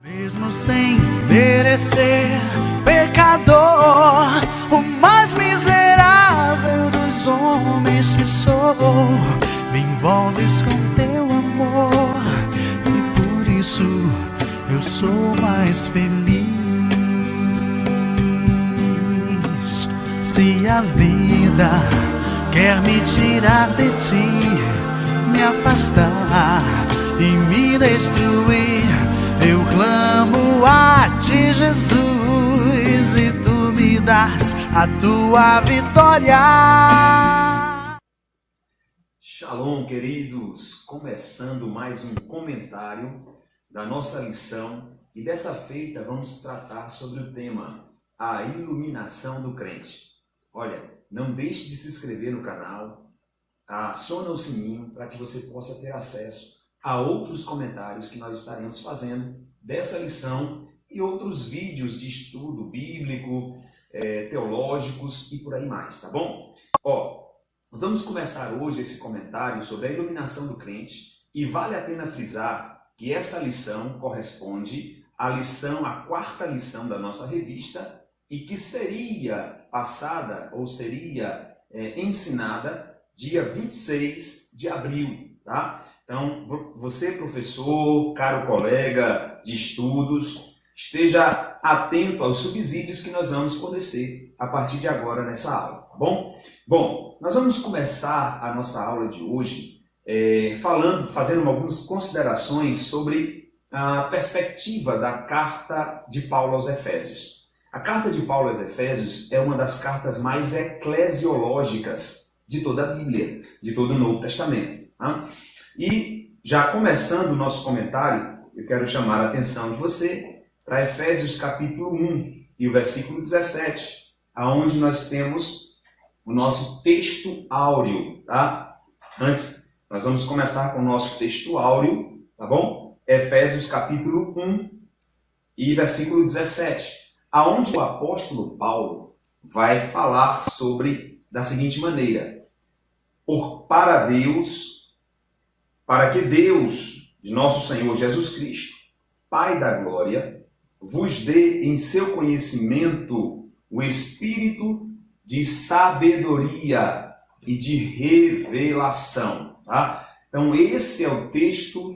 Mesmo sem merecer, pecador, o mais miserável dos homens que sou, me envolves com teu amor e por isso eu sou mais feliz. Se a vida quer me tirar de ti, me afastar e me destruir, eu clamo a ti, Jesus, e tu me dás a tua vitória. Shalom, queridos! Começando mais um comentário da nossa lição, e dessa feita vamos tratar sobre o tema a iluminação do crente. Olha, não deixe de se inscrever no canal, aciona o sininho para que você possa ter acesso a outros comentários que nós estaremos fazendo dessa lição e outros vídeos de estudo bíblico, teológicos e por aí mais, tá bom? Nós vamos começar hoje esse comentário sobre a iluminação do crente e vale a pena frisar que essa lição corresponde à quarta lição da nossa revista e que seria passada ou seria ensinada dia 26 de abril, tá? Então, você, professor, caro colega de estudos, esteja atento aos subsídios que nós vamos fornecer a partir de agora nessa aula, tá bom? Bom, nós vamos começar a nossa aula de hoje fazendo algumas considerações sobre a perspectiva da carta de Paulo aos Efésios. A carta de Paulo aos Efésios é uma das cartas mais eclesiológicas de toda a Bíblia, de todo o Novo Testamento, tá? E já começando o nosso comentário, eu quero chamar a atenção de você para Efésios capítulo 1 e o versículo 17, aonde nós temos o nosso texto áureo, tá? Antes, nós vamos começar com o nosso texto áureo, tá bom? Efésios capítulo 1 e versículo 17, aonde o apóstolo Paulo vai falar da seguinte maneira: para que Deus, de nosso Senhor Jesus Cristo, Pai da glória, vos dê em seu conhecimento o espírito de sabedoria e de revelação. Tá? Então esse é o texto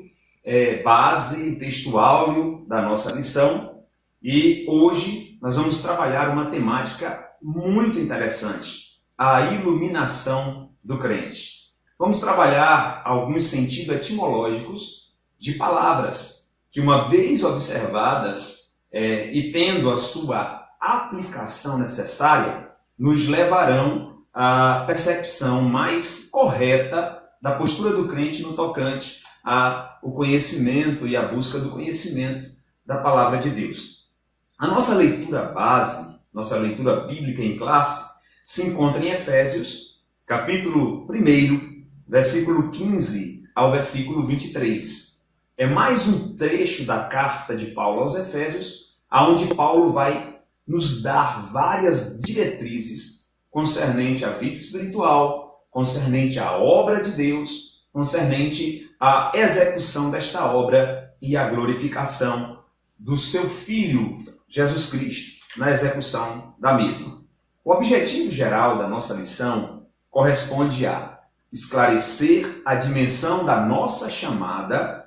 base, o texto áureo da nossa lição, e hoje nós vamos trabalhar uma temática muito interessante, a iluminação do crente. Vamos trabalhar alguns sentidos etimológicos de palavras que, uma vez observadas e tendo a sua aplicação necessária, nos levarão à percepção mais correta da postura do crente no tocante ao conhecimento e à busca do conhecimento da palavra de Deus. A nossa leitura base, nossa leitura bíblica em classe, se encontra em Efésios, capítulo 1, versículo 15 ao versículo 23. É mais um trecho da carta de Paulo aos Efésios, onde Paulo vai nos dar várias diretrizes concernente à vida espiritual, concernente à obra de Deus, concernente à execução desta obra e à glorificação do seu Filho, Jesus Cristo, na execução da mesma. O objetivo geral da nossa lição corresponde a esclarecer a dimensão da nossa chamada,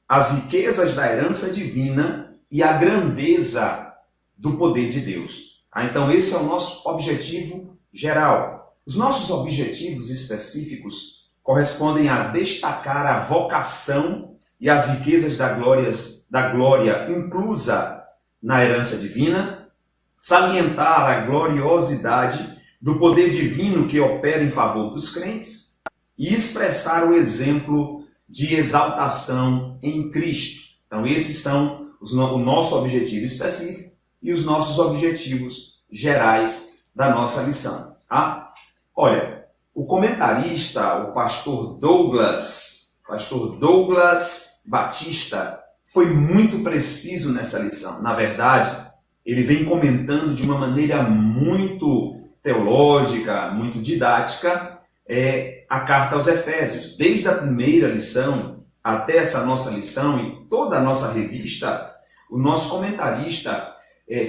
as riquezas da herança divina e a grandeza do poder de Deus. Então esse é o nosso objetivo geral. Os nossos objetivos específicos correspondem a destacar a vocação e as riquezas da glória inclusa na herança divina, salientar a gloriosidade do poder divino que opera em favor dos crentes e expressar o exemplo de exaltação em Cristo. Então esses são o nosso objetivo específico e os nossos objetivos gerais da nossa lição. Tá? Olha, o comentarista, o pastor Douglas Batista, foi muito preciso nessa lição. Na verdade, ele vem comentando de uma maneira muito teológica, muito didática, a carta aos Efésios. Desde a primeira lição até essa nossa lição e toda a nossa revista, o nosso comentarista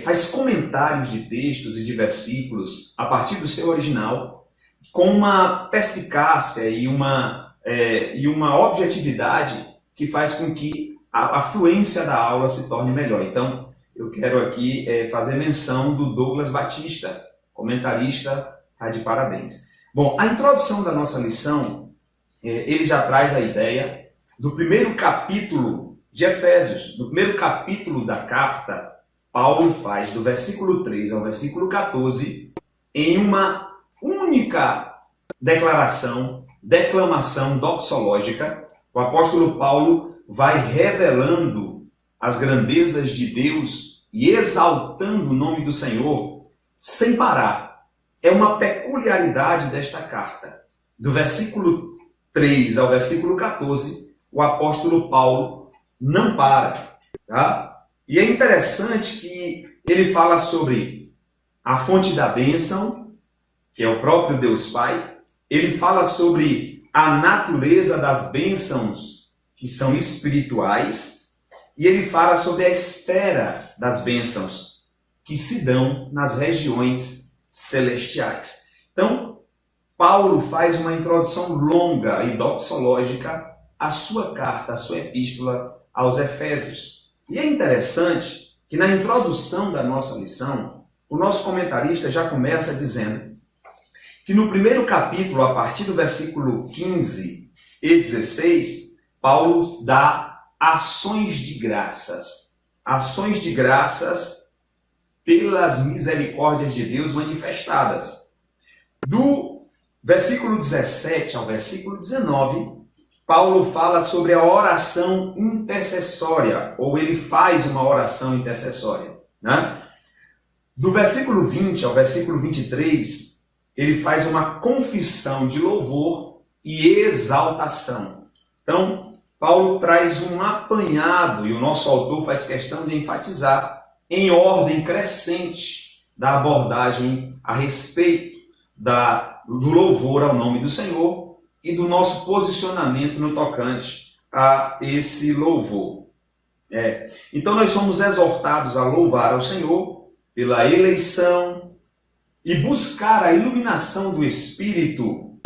faz comentários de textos e de versículos a partir do seu original, com uma perspicácia e uma objetividade que faz com que a fluência da aula se torne melhor. Então, eu quero aqui fazer menção do Douglas Batista, comentarista, está de parabéns. Bom, a introdução da nossa lição, ele já traz a ideia do primeiro capítulo de Efésios. No primeiro capítulo da carta, Paulo faz do versículo 3 ao versículo 14 em uma única declamação doxológica. O apóstolo Paulo vai revelando as grandezas de Deus e exaltando o nome do Senhor sem parar. É uma peculiaridade desta carta. Do versículo 3 ao versículo 14, o apóstolo Paulo não para. Tá? E é interessante que ele fala sobre a fonte da bênção, que é o próprio Deus Pai. Ele fala sobre a natureza das bênçãos, que são espirituais. E ele fala sobre a esfera das bênçãos, que se dão nas regiões celestiais. Então, Paulo faz uma introdução longa e doxológica à sua carta, à sua epístola aos Efésios. E é interessante que na introdução da nossa lição, o nosso comentarista já começa dizendo que no primeiro capítulo, a partir do versículo 15 e 16, Paulo dá ações de graças. Ações de graças pelas misericórdias de Deus manifestadas. Do versículo 17 ao versículo 19, Paulo fala sobre a oração intercessória, ou ele faz uma oração intercessória. Né? Do versículo 20 ao versículo 23, ele faz uma confissão de louvor e exaltação. Então, Paulo traz um apanhado, e o nosso autor faz questão de enfatizar, em ordem crescente da abordagem a respeito do louvor ao nome do Senhor e do nosso posicionamento no tocante a esse louvor. Então nós somos exortados a louvar ao Senhor pela eleição e buscar a iluminação do Espírito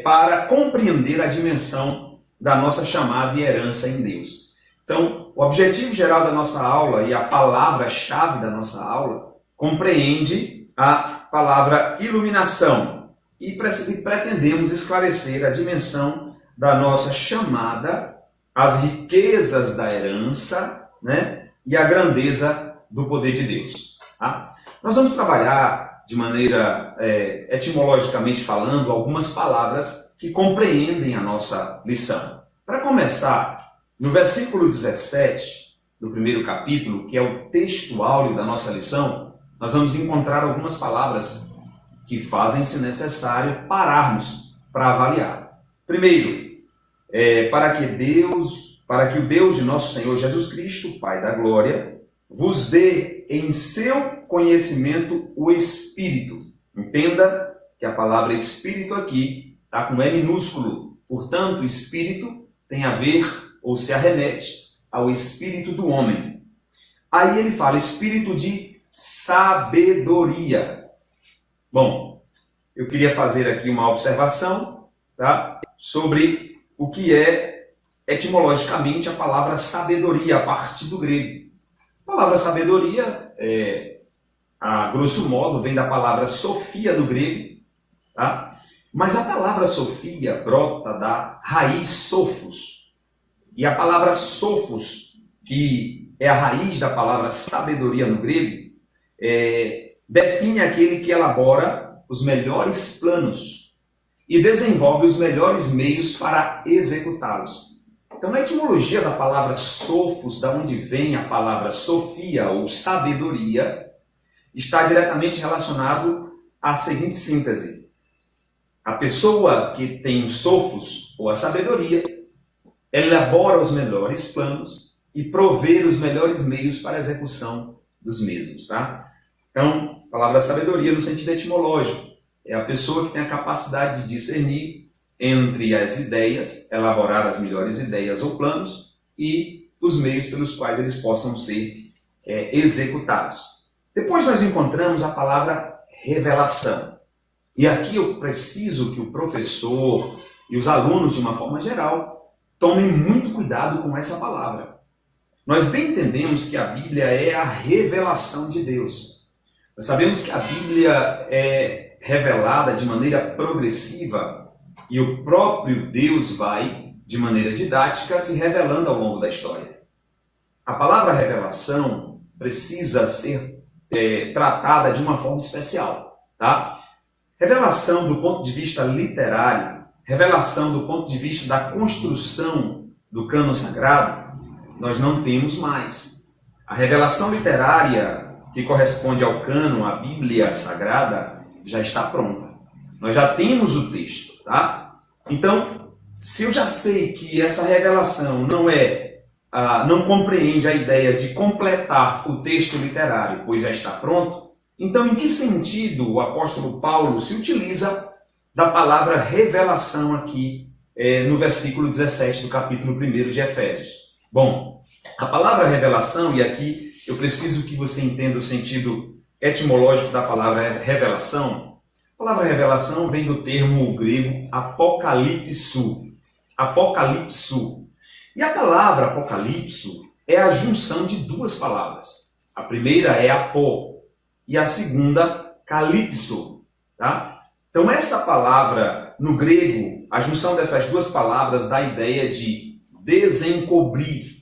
para compreender a dimensão da nossa chamada e herança em Deus. Então, o objetivo geral da nossa aula e a palavra-chave da nossa aula compreende a palavra iluminação e pretendemos esclarecer a dimensão da nossa chamada, as riquezas da herança, né, e a grandeza do poder de Deus. Tá? Nós vamos trabalhar de maneira etimologicamente falando algumas palavras que compreendem a nossa lição. Para começar, no versículo 17 do primeiro capítulo, que é o texto áureo da nossa lição, nós vamos encontrar algumas palavras que fazem-se necessário pararmos para avaliar. Primeiro, para que o Deus de nosso Senhor Jesus Cristo, Pai da glória, vos dê em seu conhecimento o Espírito. Entenda que a palavra Espírito aqui está com E minúsculo. Portanto, Espírito tem a ver ou se arremete ao espírito do homem. Aí ele fala espírito de sabedoria. Bom, eu queria fazer aqui uma observação, tá, sobre o que é etimologicamente a palavra sabedoria, a partir do grego. A palavra sabedoria, a grosso modo, vem da palavra sofia do grego, tá? Mas a palavra sofia brota da raiz sophos. E a palavra sophos, que é a raiz da palavra sabedoria no grego, define aquele que elabora os melhores planos e desenvolve os melhores meios para executá-los. Então, na etimologia da palavra sophos, da onde vem a palavra sofia ou sabedoria, está diretamente relacionado à seguinte síntese. A pessoa que tem o sophos, ou a sabedoria, elabora os melhores planos e provê os melhores meios para a execução dos mesmos. Tá? Então, a palavra sabedoria no sentido etimológico é a pessoa que tem a capacidade de discernir entre as ideias, elaborar as melhores ideias ou planos e dos meios pelos quais eles possam ser executados. Depois nós encontramos a palavra revelação. E aqui eu preciso que o professor e os alunos, de uma forma geral, tomem muito cuidado com essa palavra. Nós bem entendemos que a Bíblia é a revelação de Deus. Nós sabemos que a Bíblia é revelada de maneira progressiva e o próprio Deus vai, de maneira didática, se revelando ao longo da história. A palavra revelação precisa ser tratada de uma forma especial, tá? Revelação do ponto de vista literário, revelação do ponto de vista da construção do cânon sagrado, nós não temos mais. A revelação literária que corresponde ao cânon, à Bíblia Sagrada, já está pronta. Nós já temos o texto, tá? Então, se eu já sei que essa revelação não compreende a ideia de completar o texto literário, pois já está pronto, então em que sentido o apóstolo Paulo se utiliza da palavra revelação aqui no versículo 17 do capítulo 1 de Efésios? Bom, a palavra revelação, e aqui eu preciso que você entenda o sentido etimológico da palavra revelação. A palavra revelação vem do termo grego apocalipso. Apocalipso. E a palavra apocalipso é a junção de duas palavras. A primeira é apó e a segunda calipso. Tá? Então essa palavra, no grego, a junção dessas duas palavras dá a ideia de desencobrir,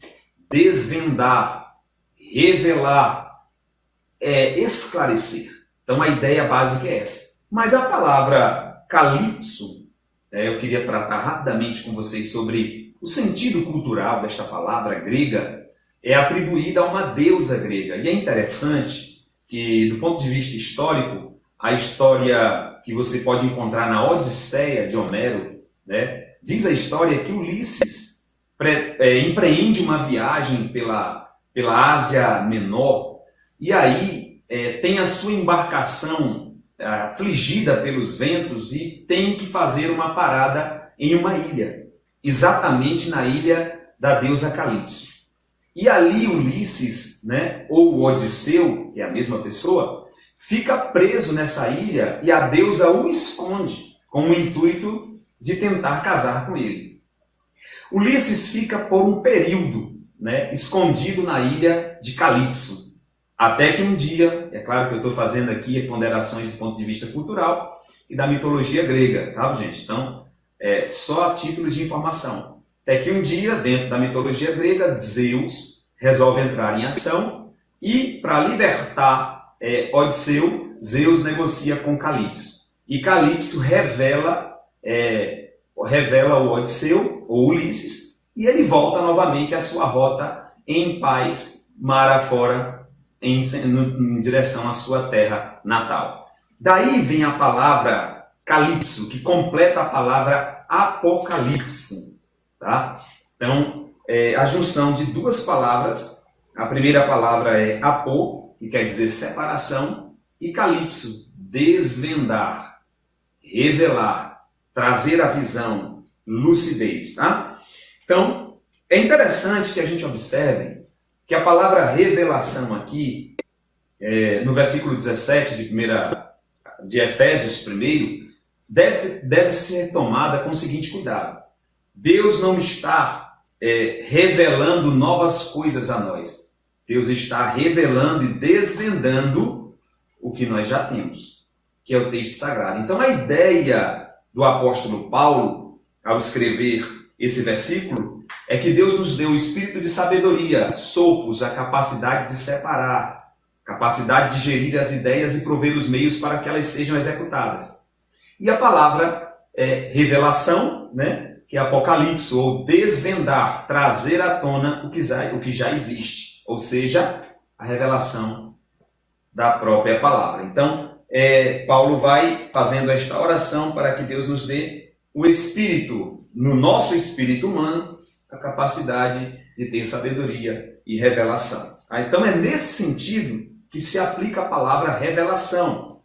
desvendar, revelar, esclarecer. Então a ideia básica é essa. Mas a palavra calipso, eu queria tratar rapidamente com vocês sobre o sentido cultural desta palavra grega, é atribuída a uma deusa grega. E é interessante que, do ponto de vista histórico, a história que você pode encontrar na Odisseia de Homero, né, diz a história que Ulisses empreende uma viagem pela Ásia Menor e aí tem a sua embarcação afligida pelos ventos e tem que fazer uma parada em uma ilha, exatamente na ilha da deusa Calipso. E ali Ulisses, né, ou Odisseu, que é a mesma pessoa, fica preso nessa ilha e a deusa o esconde com o intuito de tentar casar com ele. Ulisses fica por um período, né, escondido na ilha de Calipso, até que um dia, é claro que eu estou fazendo aqui ponderações do ponto de vista cultural e da mitologia grega, tá, gente? Então, só a título de informação. Até que um dia, dentro da mitologia grega, Zeus resolve entrar em ação e, para libertar Odisseu, Zeus negocia com Calipso. E Calipso revela o Odisseu, ou Ulisses, e ele volta novamente à sua rota em paz, mar afora, em direção à sua terra natal. Daí vem a palavra calipso, que completa a palavra apocalipse. Tá? Então, a junção de duas palavras. A primeira palavra é apô, que quer dizer separação, e calipso, desvendar, revelar, trazer a visão, lucidez. Tá? Então, é interessante que a gente observe que a palavra revelação aqui, no versículo 17 de Efésios 1, deve ser tomada com o seguinte cuidado. Deus não está revelando novas coisas a nós. Deus está revelando e desvendando o que nós já temos, que é o texto sagrado. Então a ideia do apóstolo Paulo, ao escrever esse versículo, é que Deus nos deu o espírito de sabedoria, sofos, a capacidade de separar, capacidade de gerir as ideias e prover os meios para que elas sejam executadas. E a palavra revelação, né, que é apocalipse, ou desvendar, trazer à tona o que já existe, ou seja, a revelação da própria palavra. Então, Paulo vai fazendo esta oração para que Deus nos dê o espírito, no nosso espírito humano, a capacidade de ter sabedoria e revelação. Então é nesse sentido que se aplica a palavra revelação.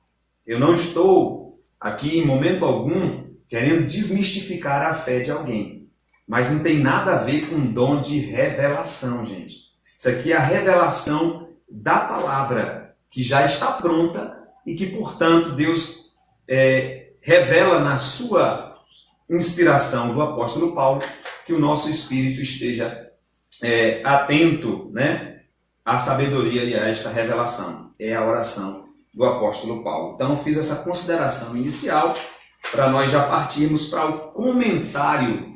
Eu não estou aqui em momento algum querendo desmistificar a fé de alguém, mas não tem nada a ver com dom de revelação, gente. Isso aqui é a revelação da palavra, que já está pronta e que, portanto, Deus revela na sua inspiração do apóstolo Paulo, que o nosso espírito esteja atento, né, à sabedoria e a esta revelação. É a oração do apóstolo Paulo. Então, fiz essa consideração inicial para nós já partirmos para o comentário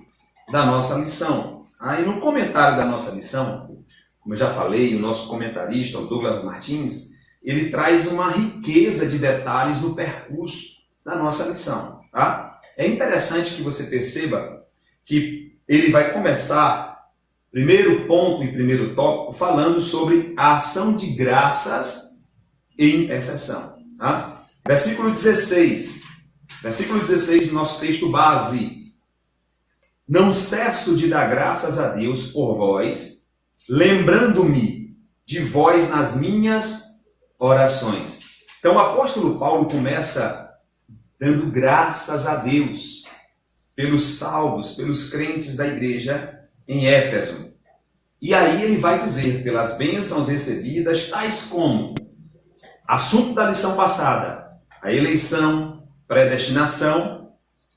da nossa lição. Aí no comentário da nossa lição, como eu já falei, o nosso comentarista, o Douglas Martins, ele traz uma riqueza de detalhes no percurso da nossa lição. Tá? É interessante que você perceba que ele vai começar, primeiro ponto e primeiro tópico, falando sobre a ação de graças e intercessão. Tá? Versículo 16 do nosso texto base. Não cesso de dar graças a Deus por vós, lembrando-me de vós nas minhas orações. Então o apóstolo Paulo começa dando graças a Deus pelos salvos, pelos crentes da igreja em Éfeso. E aí ele vai dizer, pelas bênçãos recebidas, tais como assunto da lição passada, a eleição, predestinação,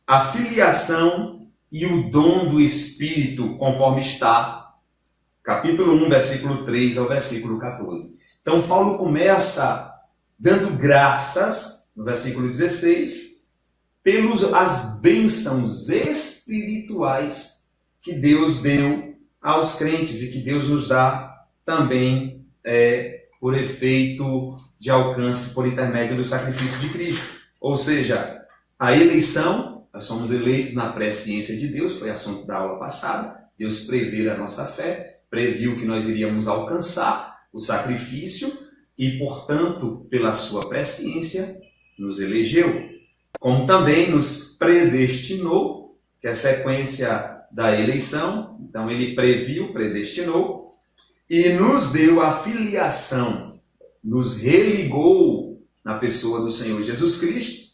a filiação e o dom do Espírito, conforme está, capítulo 1, versículo 3 ao versículo 14. Então, Paulo começa dando graças, no versículo 16, pelas bênçãos espirituais que Deus deu aos crentes e que Deus nos dá também por efeito de alcance por intermédio do sacrifício de Cristo. Ou seja, a eleição, nós somos eleitos na presciência de Deus, foi assunto da aula passada. Deus prevê a nossa fé, previu que nós iríamos alcançar o sacrifício e, portanto, pela sua presciência, nos elegeu. Como também nos predestinou, que é a sequência da eleição. Então, ele previu, predestinou, e nos deu a filiação, nos religou na pessoa do Senhor Jesus Cristo,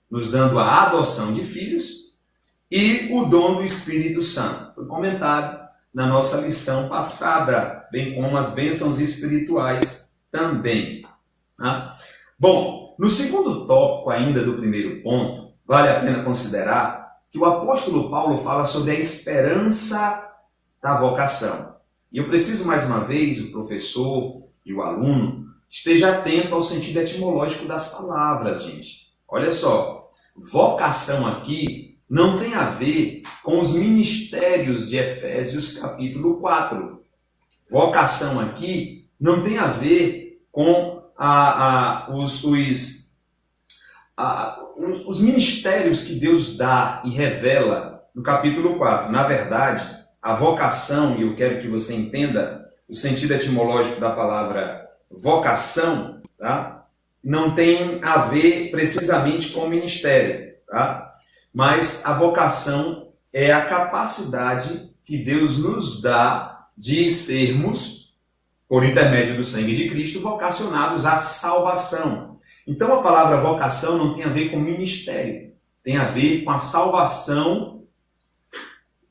nos dando a adoção de filhos e o dom do Espírito Santo. Foi comentado na nossa lição passada, bem como as bênçãos espirituais também. Tá? Bom, no segundo tópico ainda do primeiro ponto, vale a pena considerar que o apóstolo Paulo fala sobre a esperança da vocação. E eu preciso mais uma vez, o professor e o aluno, esteja atento ao sentido etimológico das palavras, gente. Olha só, vocação aqui não tem a ver com os ministérios de Efésios capítulo 4. Vocação aqui não tem a ver com os ministérios que Deus dá e revela no capítulo 4. Na verdade, a vocação, e eu quero que você entenda o sentido etimológico da palavra vocação, tá? Não tem a ver precisamente com o ministério, tá? Mas a vocação é a capacidade que Deus nos dá de sermos, por intermédio do sangue de Cristo, vocacionados à salvação. Então a palavra vocação não tem a ver com ministério, tem a ver com a salvação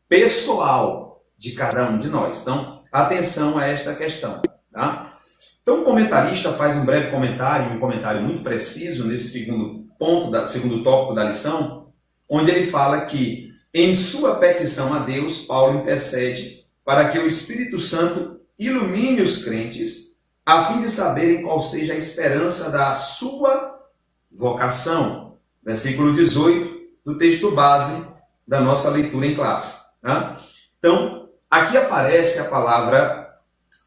pessoal de cada um de nós. Então, atenção a esta questão, tá? Então o comentarista faz um breve comentário, um comentário muito preciso nesse segundo tópico da lição, onde ele fala que em sua petição a Deus, Paulo intercede para que o Espírito Santo ilumine os crentes, a fim de saberem qual seja a esperança da sua vocação. Versículo 18 do texto base da nossa leitura em classe. Tá? Então, aqui aparece a palavra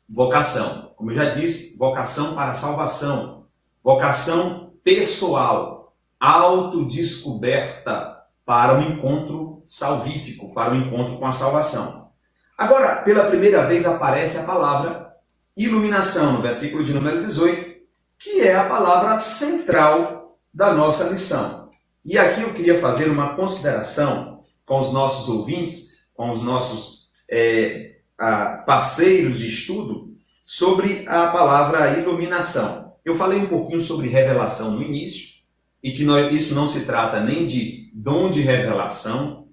vocação. Como eu já disse, vocação para a salvação, vocação pessoal, autodescoberta para o encontro salvífico, para o encontro com a salvação. Agora, pela primeira vez aparece a palavra iluminação, no versículo de número 18, que é a palavra central da nossa lição. E aqui eu queria fazer uma consideração com os nossos ouvintes, com os nossos parceiros de estudo, sobre a palavra iluminação. Eu falei um pouquinho sobre revelação no início, e que isso não se trata nem de dom de revelação,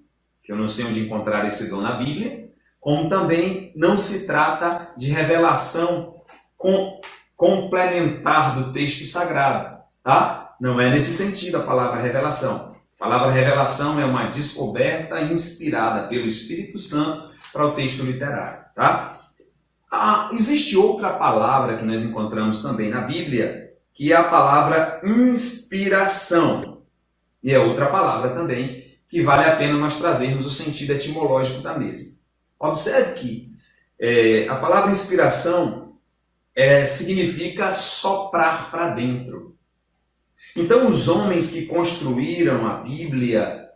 que eu não sei onde encontrar esse dom na Bíblia, como também não se trata de revelação complementar do texto sagrado, tá? Não é nesse sentido a palavra revelação. A palavra revelação é uma descoberta inspirada pelo Espírito Santo para o texto literário, tá? Existe outra palavra que nós encontramos também na Bíblia, que é a palavra inspiração. E é outra palavra também que vale a pena nós trazermos o sentido etimológico da mesma. Observe que a palavra inspiração significa soprar para dentro. Então, os homens que construíram a Bíblia,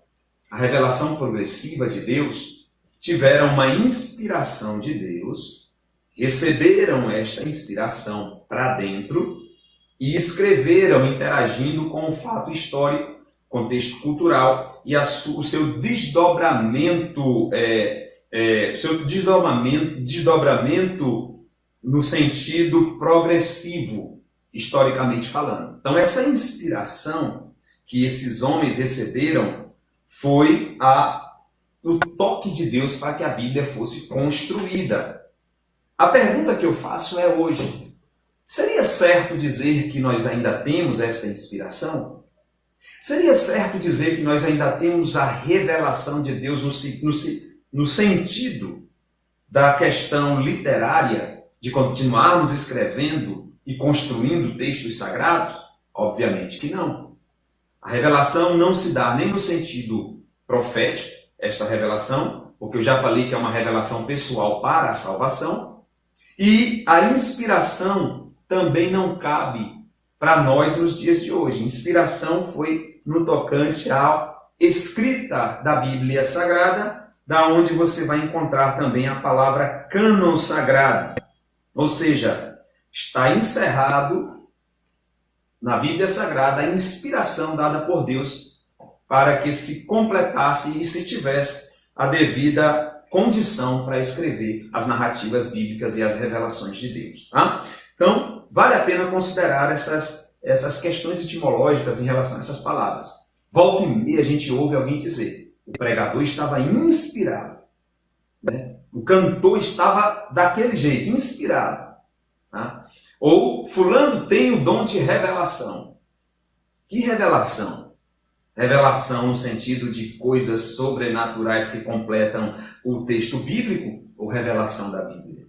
a revelação progressiva de Deus, tiveram uma inspiração de Deus, receberam esta inspiração para dentro e escreveram interagindo com o fato histórico, contexto cultural e o seu desdobramento, desdobramento no sentido progressivo, historicamente falando. Então, essa inspiração que esses homens receberam foi o toque de Deus para que a Bíblia fosse construída. A pergunta que eu faço é hoje: seria certo dizer que nós ainda temos esta inspiração? Seria certo dizer que nós ainda temos a revelação de Deus no sentido da questão literária, de continuarmos escrevendo e construindo textos sagrados? Obviamente que não. A revelação não se dá nem no sentido profético, esta revelação, porque eu já falei que é uma revelação pessoal para a salvação, e a inspiração também não cabe para nós nos dias de hoje. Inspiração foi no tocante à escrita da Bíblia Sagrada, da onde você vai encontrar também a palavra cânon sagrado. Ou seja, está encerrado na Bíblia Sagrada a inspiração dada por Deus para que se completasse e se tivesse a devida condição para escrever as narrativas bíblicas e as revelações de Deus. Tá? Então, vale a pena considerar essas questões etimológicas em relação a essas palavras. Volta e meia a gente ouve alguém dizer: o pregador estava inspirado, né? O cantor estava daquele jeito, inspirado. Tá? Ou fulano tem o dom de revelação. Que revelação? Revelação no sentido de coisas sobrenaturais que completam o texto bíblico ou revelação da Bíblia?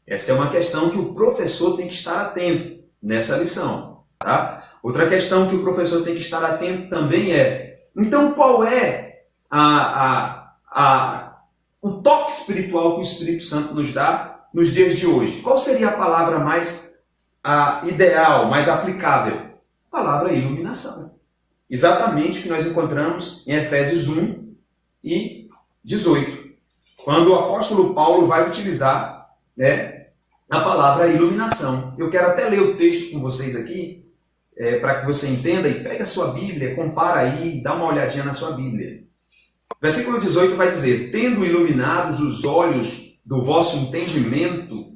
Essa é uma questão que o professor tem que estar atento nessa lição. Tá? Outra questão que o professor tem que estar atento também é: então qual é o toque espiritual que o Espírito Santo nos dá nos dias de hoje? Qual seria a palavra mais ideal, mais aplicável? A palavra iluminação. Exatamente o que nós encontramos em Efésios 1 e 18. Quando o apóstolo Paulo vai utilizar, né, a palavra iluminação. Eu quero até ler o texto com vocês aqui, para que você entenda, e pega a sua Bíblia, compara aí, dá uma olhadinha na sua Bíblia. Versículo 18 vai dizer: tendo iluminados os olhos do vosso entendimento,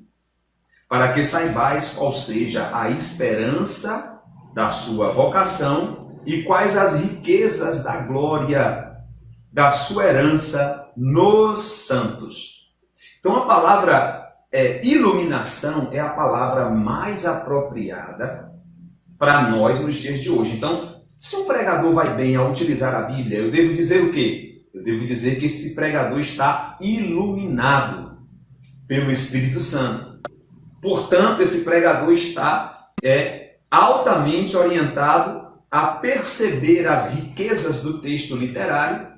para que saibais qual seja a esperança da sua vocação e quais as riquezas da glória da sua herança nos santos. Então a palavra iluminação é a palavra mais apropriada para nós nos dias de hoje. Então, se um pregador vai bem ao utilizar a Bíblia, eu devo dizer o quê? Eu devo dizer que esse pregador está iluminado pelo Espírito Santo. Portanto, esse pregador está altamente orientado a perceber as riquezas do texto literário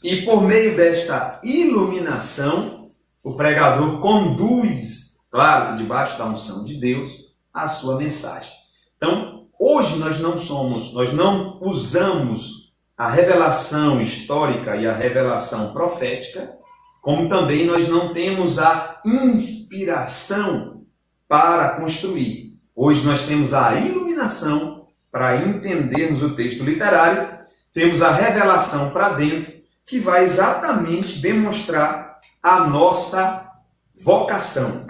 e, por meio desta iluminação, o pregador conduz, claro, debaixo da unção de Deus, a sua mensagem. Então, hoje nós não usamos a revelação histórica e a revelação profética, como também nós não temos a inspiração para construir. Hoje nós temos a iluminação para entendermos o texto literário, temos a revelação para dentro, que vai exatamente demonstrar a nossa vocação.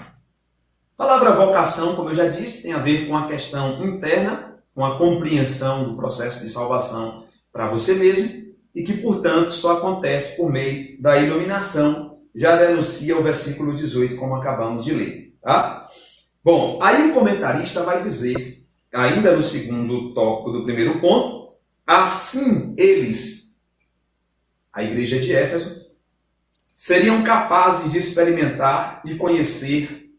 A palavra vocação, como eu já disse, tem a ver com a questão interna, com a compreensão do processo de salvação para você mesmo, e que, portanto, só acontece por meio da iluminação, já denuncia o versículo 18, como acabamos de ler. Tá? Bom, aí o comentarista vai dizer, ainda no segundo tópico do primeiro ponto, assim eles, a igreja de Éfeso, seriam capazes de experimentar e conhecer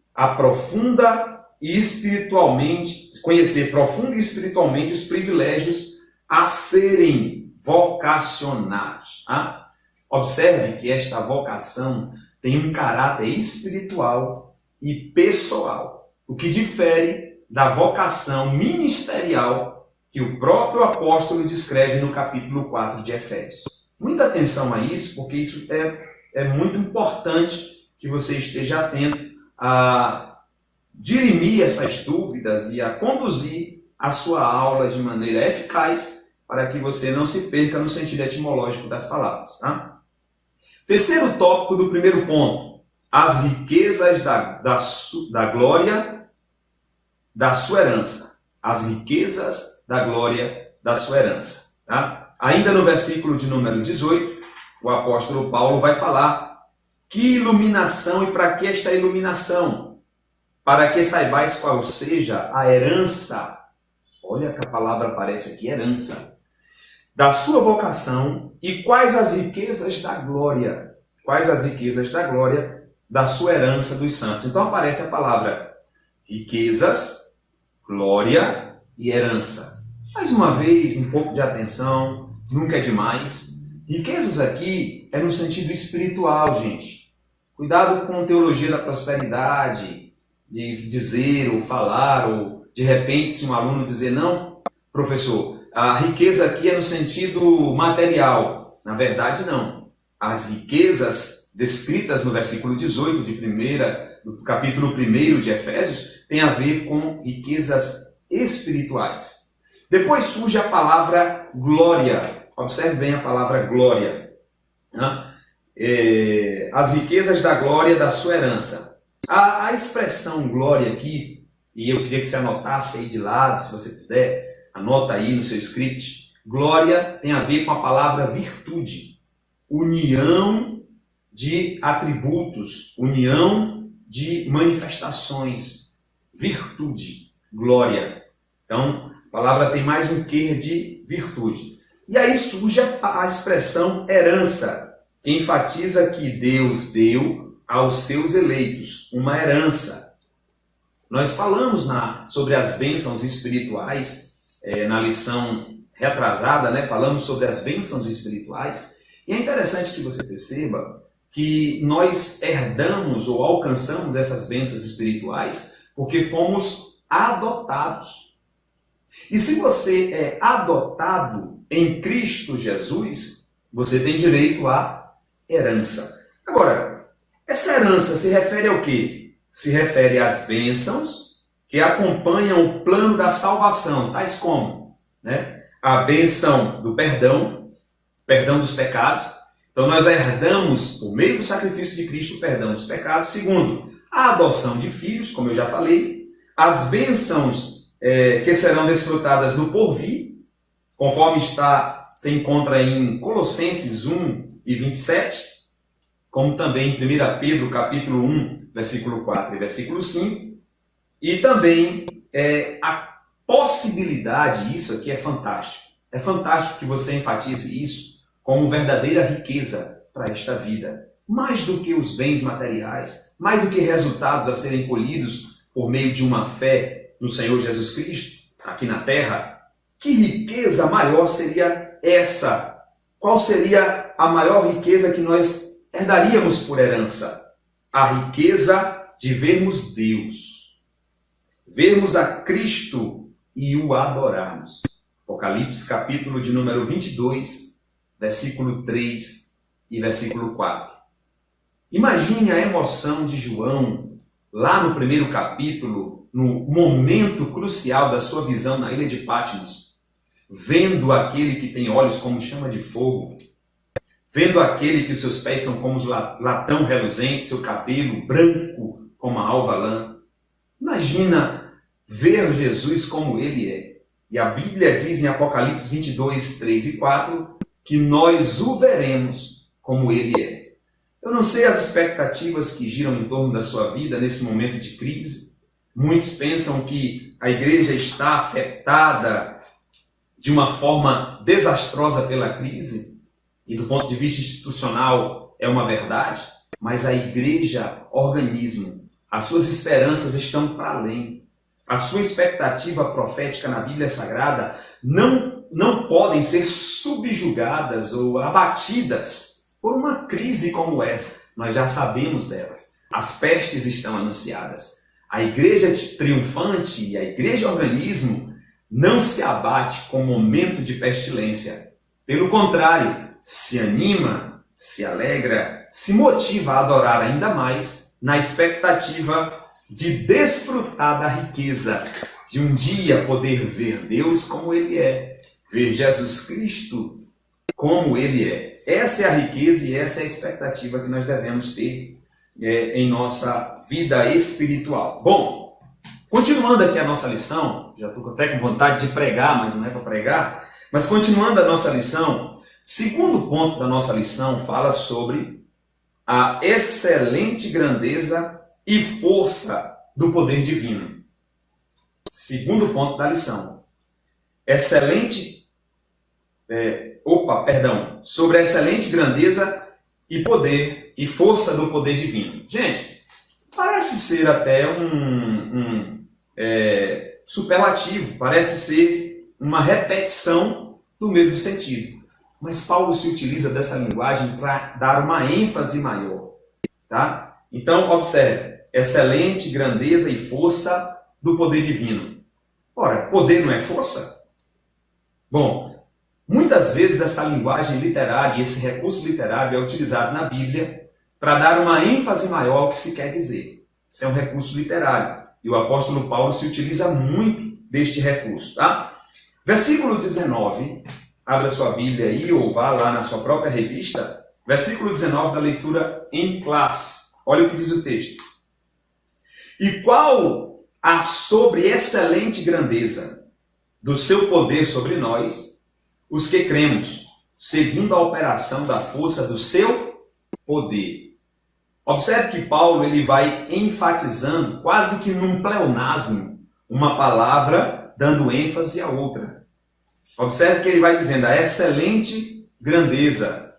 conhecer profunda e espiritualmente os privilégios a serem vocacionados. Tá? Observe que esta vocação tem um caráter espiritual e pessoal, o que difere da vocação ministerial que o próprio apóstolo descreve no capítulo 4 de Efésios. Muita atenção a isso, porque isso é muito importante que você esteja atento a dirimir essas dúvidas e a conduzir a sua aula de maneira eficaz para que você não se perca no sentido etimológico das palavras. Tá? Terceiro tópico do primeiro ponto, as riquezas da glória da sua herança. As riquezas da glória da sua herança. Tá? Ainda no versículo de número 18, o apóstolo Paulo vai falar que iluminação e para que esta iluminação? Para que saibais qual seja a herança. Olha que a palavra aparece aqui, herança. Da sua vocação e quais as riquezas da glória. Quais as riquezas da glória da sua herança dos santos. Então aparece a palavra riquezas, glória e herança. Mais uma vez, um pouco de atenção, nunca é demais. Riquezas aqui é no sentido espiritual, gente. Cuidado com teologia da prosperidade, de dizer ou falar, ou de repente se um aluno dizer, não, professor, a riqueza aqui é no sentido material. Na verdade, não. As riquezas descritas no versículo 18 do capítulo 1 de Efésios têm a ver com riquezas espirituais. Depois surge a palavra glória. Observe bem a palavra glória. As riquezas da glória da sua herança. A expressão glória aqui, e eu queria que você anotasse aí de lado, se você puder, anota aí no seu script. Glória tem a ver com a palavra virtude. União de atributos, união de manifestações. Virtude, glória. Então, a palavra tem mais um quê de virtude. E aí surge a expressão herança, que enfatiza que Deus deu aos seus eleitos uma herança. Nós falamos sobre as bênçãos espirituais, na lição retrasada, né? Falamos sobre as bênçãos espirituais, e é interessante que você perceba que nós herdamos ou alcançamos essas bênçãos espirituais porque fomos adotados. E se você é adotado em Cristo Jesus, você tem direito à herança. Agora, essa herança se refere ao quê? Se refere às bênçãos que acompanham o plano da salvação, tais como, né, a bênção do perdão dos pecados. Então nós herdamos, por meio do sacrifício de Cristo, o perdão dos pecados. Segundo, a adoção de filhos, como eu já falei. As bênçãos que serão desfrutadas no porvir, conforme se encontra em Colossenses 1 e 27, como também em 1 Pedro capítulo 1, versículo 4 e versículo 5. E também a possibilidade, isso aqui é fantástico. É fantástico que você enfatize isso como verdadeira riqueza para esta vida. Mais do que os bens materiais, mais do que resultados a serem colhidos por meio de uma fé no Senhor Jesus Cristo, aqui na terra. Que riqueza maior seria essa? Qual seria a maior riqueza que nós herdaríamos por herança? A riqueza de vermos Deus, vermos a Cristo e o adorarmos. Apocalipse capítulo de número 22, versículo 3 e versículo 4. Imagine a emoção de João, lá no primeiro capítulo, no momento crucial da sua visão na ilha de Patmos, vendo aquele que tem olhos como chama de fogo, vendo aquele que os seus pés são como latão reluzente, seu cabelo branco como a alva lã. Imagina ver Jesus como ele é. E a Bíblia diz em Apocalipse 22, 3 e 4, que nós o veremos como ele é. Eu não sei as expectativas que giram em torno da sua vida nesse momento de crise. Muitos pensam que a igreja está afetada de uma forma desastrosa pela crise, e do ponto de vista institucional é uma verdade, mas a igreja, organismo, as suas esperanças estão para além. A sua expectativa profética na Bíblia Sagrada não podem ser subjugadas ou abatidas por uma crise como essa. Nós já sabemos delas. As pestes estão anunciadas. A igreja triunfante e a igreja organismo não se abate com momento de pestilência. Pelo contrário, se anima, se alegra, se motiva a adorar ainda mais na expectativa de desfrutar da riqueza, de um dia poder ver Deus como Ele é, ver Jesus Cristo como Ele é. Essa é a riqueza e essa é a expectativa que nós devemos ter em nossa vida espiritual. Bom, continuando aqui a nossa lição, já estou até com vontade de pregar, mas não é para pregar, mas continuando a nossa lição, segundo ponto da nossa lição fala sobre a excelente grandeza e força do poder divino. Segundo ponto da lição. Sobre a excelente grandeza e poder e força do poder divino. Gente, parece ser até um superlativo, parece ser uma repetição do mesmo sentido. Mas Paulo se utiliza dessa linguagem para dar uma ênfase maior. Tá? Então, observe. Excelente grandeza e força do poder divino. Ora, poder não é força? Bom, muitas vezes essa linguagem literária e esse recurso literário é utilizado na Bíblia para dar uma ênfase maior ao que se quer dizer. Isso é um recurso literário. E o apóstolo Paulo se utiliza muito deste recurso. Tá? Versículo 19, abra sua Bíblia aí ou vá lá na sua própria revista. Versículo 19 da leitura em classe. Olha o que diz o texto. E qual a sobreexcelente grandeza do seu poder sobre nós, os que cremos, segundo a operação da força do seu poder. Observe que Paulo ele vai enfatizando, quase que num pleonasmo, uma palavra dando ênfase à outra. Observe que ele vai dizendo a excelente grandeza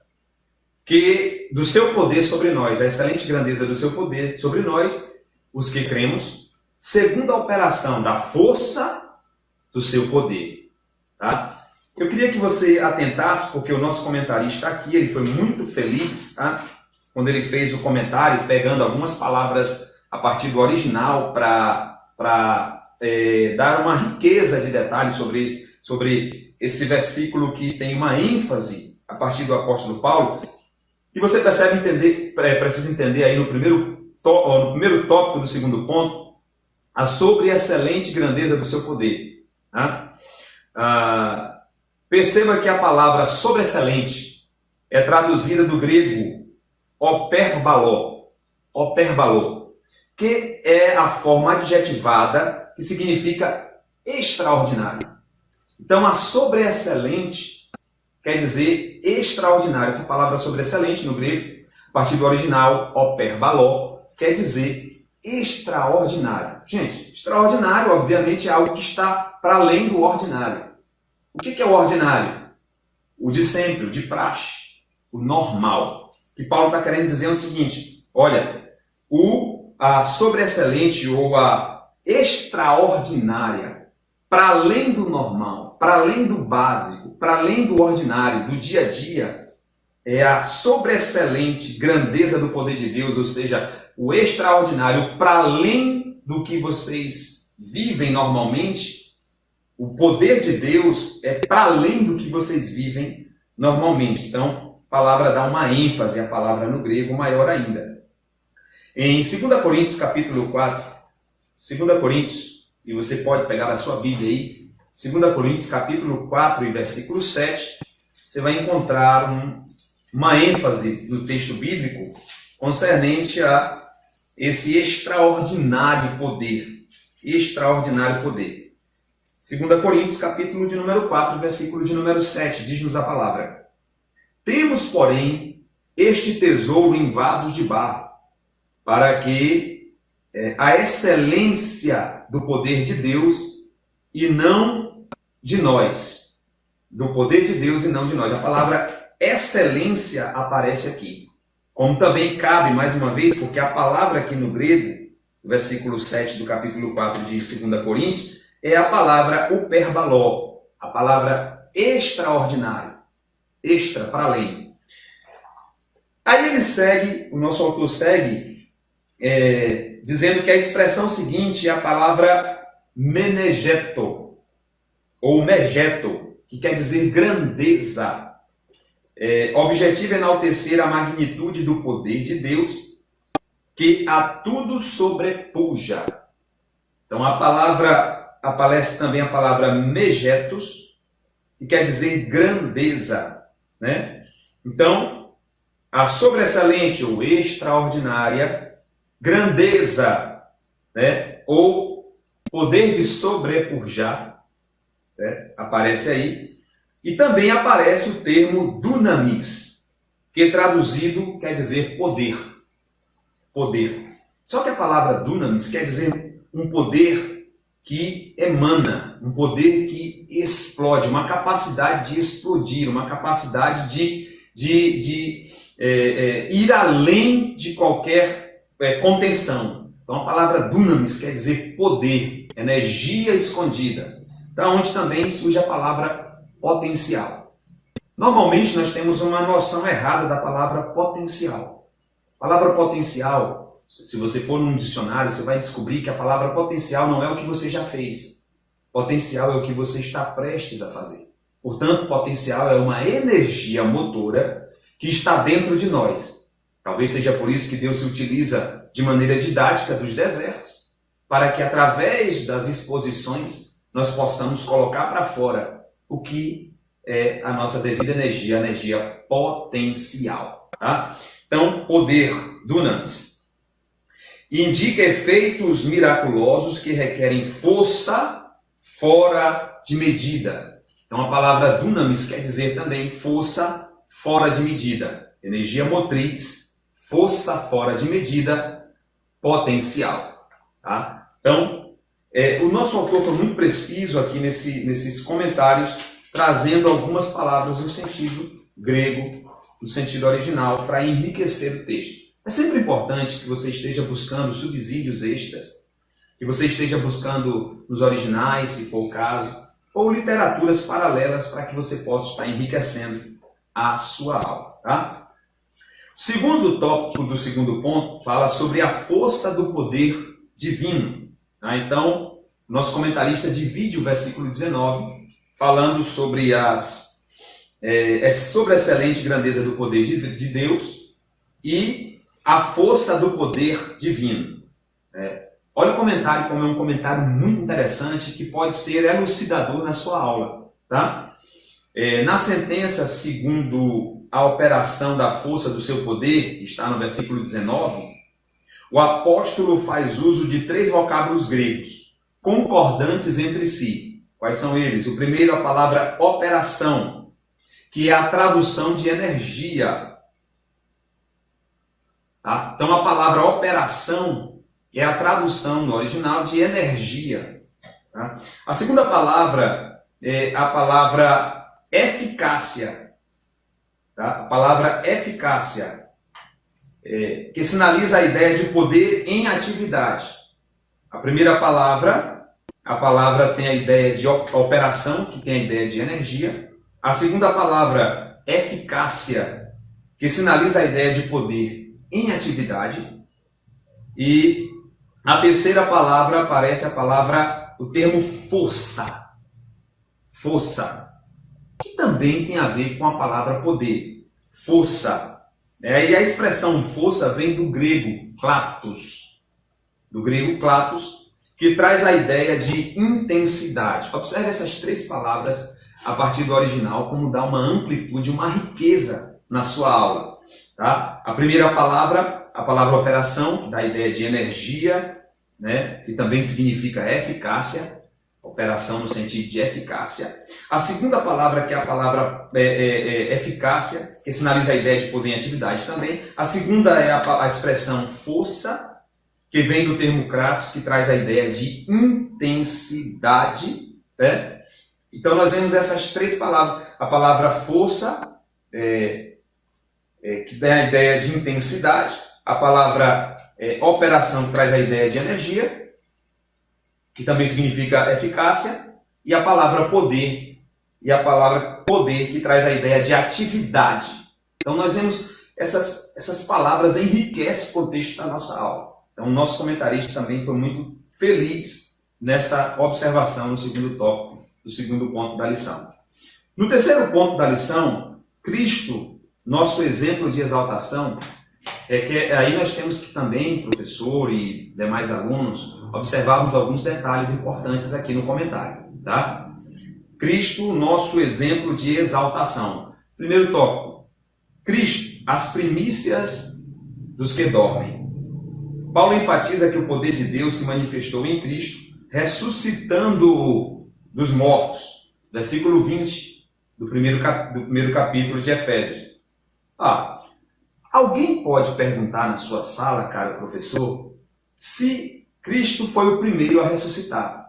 do seu poder sobre nós, a excelente grandeza do seu poder sobre nós, os que cremos, segundo a operação da força do seu poder. Tá? Eu queria que você atentasse, porque o nosso comentarista aqui, ele foi muito feliz, tá? Quando ele fez o comentário, pegando algumas palavras a partir do original para dar uma riqueza de detalhes sobre esse versículo que tem uma ênfase a partir do apóstolo Paulo. E você precisa entender aí no primeiro tópico do segundo ponto, a sobreexcelente grandeza do seu poder. Tá? Perceba que a palavra sobreexcelente é traduzida do grego operbaló, que é a forma adjetivada que significa extraordinário. Então, a sobreexcelente quer dizer extraordinário. Essa palavra sobreexcelente no grego, a partir do original operbaló, quer dizer extraordinário. Gente, extraordinário, obviamente, é algo que está para além do ordinário. O que é o ordinário? O de sempre, o de praxe, o normal. O que Paulo está querendo dizer é o seguinte, olha, a sobreexcelente ou a extraordinária, para além do normal, para além do básico, para além do ordinário, do dia a dia, é a sobreexcelente grandeza do poder de Deus, ou seja, o extraordinário, para além do que vocês vivem normalmente. O poder de Deus é para além do que vocês vivem normalmente. Então, a palavra dá uma ênfase, a palavra no grego maior ainda. Em 2 Coríntios, capítulo 4, 2 Coríntios, e você pode pegar a sua Bíblia aí, 2 Coríntios, capítulo 4 e versículo 7, você vai encontrar uma ênfase no texto bíblico concernente a esse extraordinário poder. Extraordinário poder. 2 Coríntios, capítulo de número 4, versículo de número 7, diz-nos a palavra. Temos, porém, este tesouro em vasos de barro, para que a excelência do poder de Deus e não de nós. Do poder de Deus e não de nós. A palavra excelência aparece aqui. Como também cabe, mais uma vez, porque a palavra aqui no grego, versículo 7 do capítulo 4 de 2 Coríntios, é a palavra uperbaló, a palavra extraordinário, extra, para além. Aí ele segue, o nosso autor segue, dizendo que a expressão seguinte é a palavra menegeto, ou megeto, que quer dizer grandeza. O objetivo é enaltecer a magnitude do poder de Deus, que a tudo sobrepuja. Então a palavra, aparece também a palavra megetos, que quer dizer grandeza, né? Então, a sobressalente ou extraordinária, grandeza, né? Ou poder de sobrepujar, né? Aparece aí. E também aparece o termo dunamis, que traduzido quer dizer poder. Poder. Só que a palavra dunamis quer dizer um poder que emana, um poder que explode, uma capacidade de explodir, uma capacidade de ir além de qualquer contenção. Então a palavra dunamis quer dizer poder, energia escondida. Da onde também surge a palavra potencial. Normalmente nós temos uma noção errada da palavra potencial. A palavra potencial, se você for num dicionário, você vai descobrir que a palavra potencial não é o que você já fez. Potencial é o que você está prestes a fazer. Portanto, potencial é uma energia motora que está dentro de nós. Talvez seja por isso que Deus se utiliza de maneira didática dos desertos, para que através das exposições nós possamos colocar para fora o que é a nossa devida energia, a energia potencial. Tá? Então, poder, dunamis, indica efeitos miraculosos que requerem força fora de medida. Então, a palavra dunamis quer dizer também força fora de medida. Energia motriz, força fora de medida, potencial. Tá? Então, o nosso autor foi muito preciso aqui nesses comentários, trazendo algumas palavras no sentido grego, no sentido original, para enriquecer o texto. É sempre importante que você esteja buscando subsídios extras, que você esteja buscando nos originais, se for o caso, ou literaturas paralelas para que você possa estar enriquecendo a sua aula. Tá? O segundo tópico do segundo ponto fala sobre a força do poder divino. Então, o nosso comentarista divide o versículo 19, falando sobre sobre a excelente grandeza do poder de Deus e a força do poder divino. Olha o comentário, como é um comentário muito interessante, que pode ser elucidador na sua aula. Tá? Na sentença, segundo a operação da força do seu poder, que está no versículo 19, o apóstolo faz uso de 3 vocábulos gregos, concordantes entre si. Quais são eles? O primeiro, a palavra operação, que é a tradução de energia. Tá? Então, a palavra operação é a tradução no original de energia. Tá? A segunda palavra é a palavra eficácia. Tá? A palavra eficácia, que sinaliza a ideia de poder em atividade. A primeira palavra, tem a ideia de operação, que tem a ideia de energia. A segunda palavra, eficácia, que sinaliza a ideia de poder em atividade. E a terceira palavra aparece o termo força. Força, que também tem a ver com a palavra poder. Força. E a expressão força vem do grego klatos. Que traz a ideia de intensidade. Observe essas 3 palavras a partir do original, como dá uma amplitude, uma riqueza na sua aula. Tá? A primeira palavra, a palavra operação, que dá a ideia de energia, né? Que também significa eficácia. operação no sentido de eficácia. A segunda palavra, que é a palavra eficácia, que sinaliza a ideia de poder em atividade também. A segunda é a expressão força, que vem do termo kratos, que traz a ideia de intensidade. Né? Então nós vemos essas três palavras. A palavra força, que dá a ideia de intensidade. A palavra operação, que traz a ideia de energia, que também significa eficácia. E a palavra poder, que traz a ideia de atividade. Então nós vemos essas palavras enriquecem o contexto da nossa aula. Então o nosso comentarista também foi muito feliz nessa observação no segundo tópico, do segundo ponto da lição. No terceiro ponto da lição, Cristo, nosso exemplo de exaltação, que aí nós temos que também, professor e demais alunos, observarmos alguns detalhes importantes aqui no comentário. Tá? Cristo, nosso exemplo de exaltação. Primeiro tópico. Cristo, as primícias dos que dormem. Paulo enfatiza que o poder de Deus se manifestou em Cristo, ressuscitando-o dos mortos. Versículo 20 do primeiro capítulo de Efésios. Alguém pode perguntar na sua sala, caro professor, se Cristo foi o primeiro a ressuscitar.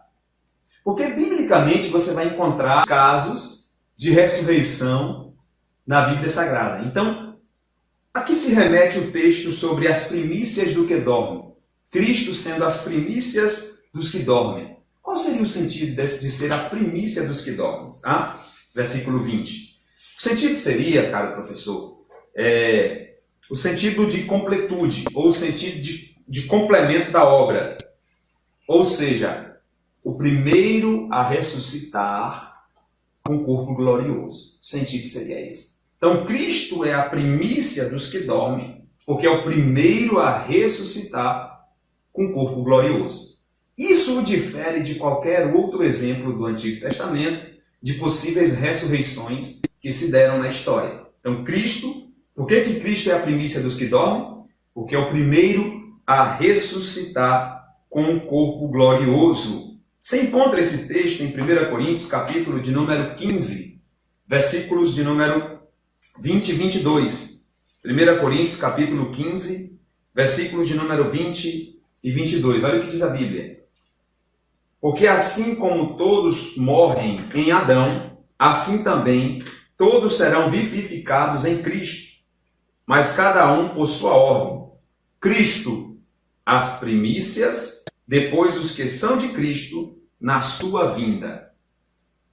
Porque, biblicamente, você vai encontrar casos de ressurreição na Bíblia Sagrada. Então, a que se remete o texto sobre as primícias do que dormem? Cristo sendo as primícias dos que dormem. Qual seria o sentido de ser a primícia dos que dormem? Versículo 20. O sentido seria, caro professor, o sentido de completude, ou o sentido de complemento da obra. Ou seja, o primeiro a ressuscitar com corpo glorioso. O sentido seria esse. Então, Cristo é a primícia dos que dormem, porque é o primeiro a ressuscitar com corpo glorioso. Isso o difere de qualquer outro exemplo do Antigo Testamento de possíveis ressurreições que se deram na história. Então, Cristo, por que Cristo é a primícia dos que dormem? Porque é o primeiro a ressuscitar com um corpo glorioso. Você encontra esse texto em 1 Coríntios, capítulo de número 15, versículos de número 20 e 22. 1 Coríntios, capítulo 15, versículos de número 20 e 22. Olha o que diz a Bíblia. Porque assim como todos morrem em Adão, assim também todos serão vivificados em Cristo, mas cada um por sua ordem. Cristo, as primícias, depois os que são de Cristo, na sua vinda.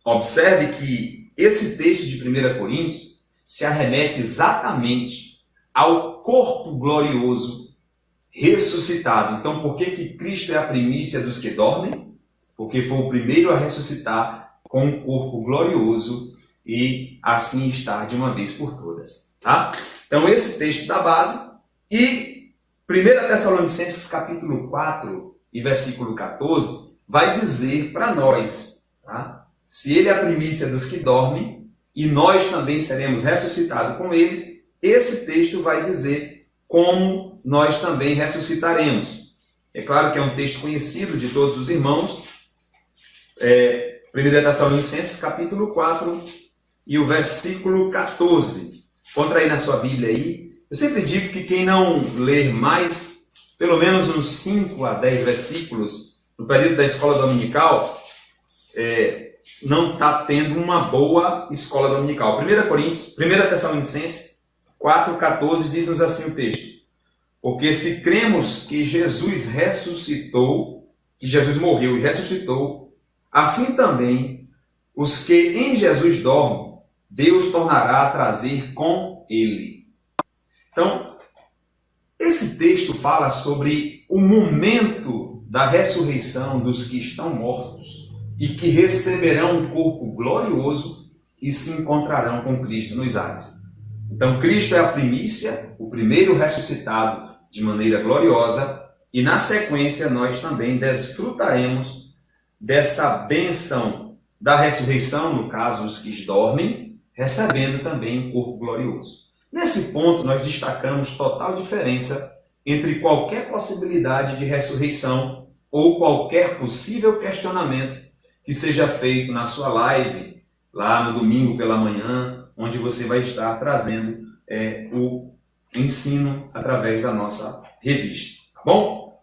Observe que esse texto de 1 Coríntios se arremete exatamente ao corpo glorioso ressuscitado. Então, por que Cristo é a primícia dos que dormem? Porque foi o primeiro a ressuscitar com um corpo glorioso e assim estar de uma vez por todas. Tá? Então, esse texto da base e 1 Tessalonicenses capítulo 4 e versículo 14 vai dizer para nós, tá? Se ele é a primícia dos que dormem e nós também seremos ressuscitados com eles, esse texto vai dizer como nós também ressuscitaremos. É claro que é um texto conhecido de todos os irmãos, 1 Tessalonicenses capítulo 4 e o versículo 14. Contra aí na sua Bíblia aí. Eu sempre digo que quem não ler mais, pelo menos uns 5 a 10 versículos no período da escola dominical, não está tendo uma boa escola dominical. 1 Tessalonicenses 4,14 diz-nos assim o texto. Porque se cremos que Jesus ressuscitou, que Jesus morreu e ressuscitou, assim também os que em Jesus dormem, Deus tornará a trazer com ele. Então, esse texto fala sobre o momento da ressurreição dos que estão mortos e que receberão um corpo glorioso e se encontrarão com Cristo nos ares. Então, Cristo é a primícia, o primeiro ressuscitado de maneira gloriosa, e na sequência nós também desfrutaremos dessa bênção da ressurreição, no caso os que dormem, recebendo também um corpo glorioso. Nesse ponto, nós destacamos total diferença entre qualquer possibilidade de ressurreição ou qualquer possível questionamento que seja feito na sua live, lá no domingo pela manhã, onde você vai estar trazendo o ensino através da nossa revista, tá bom?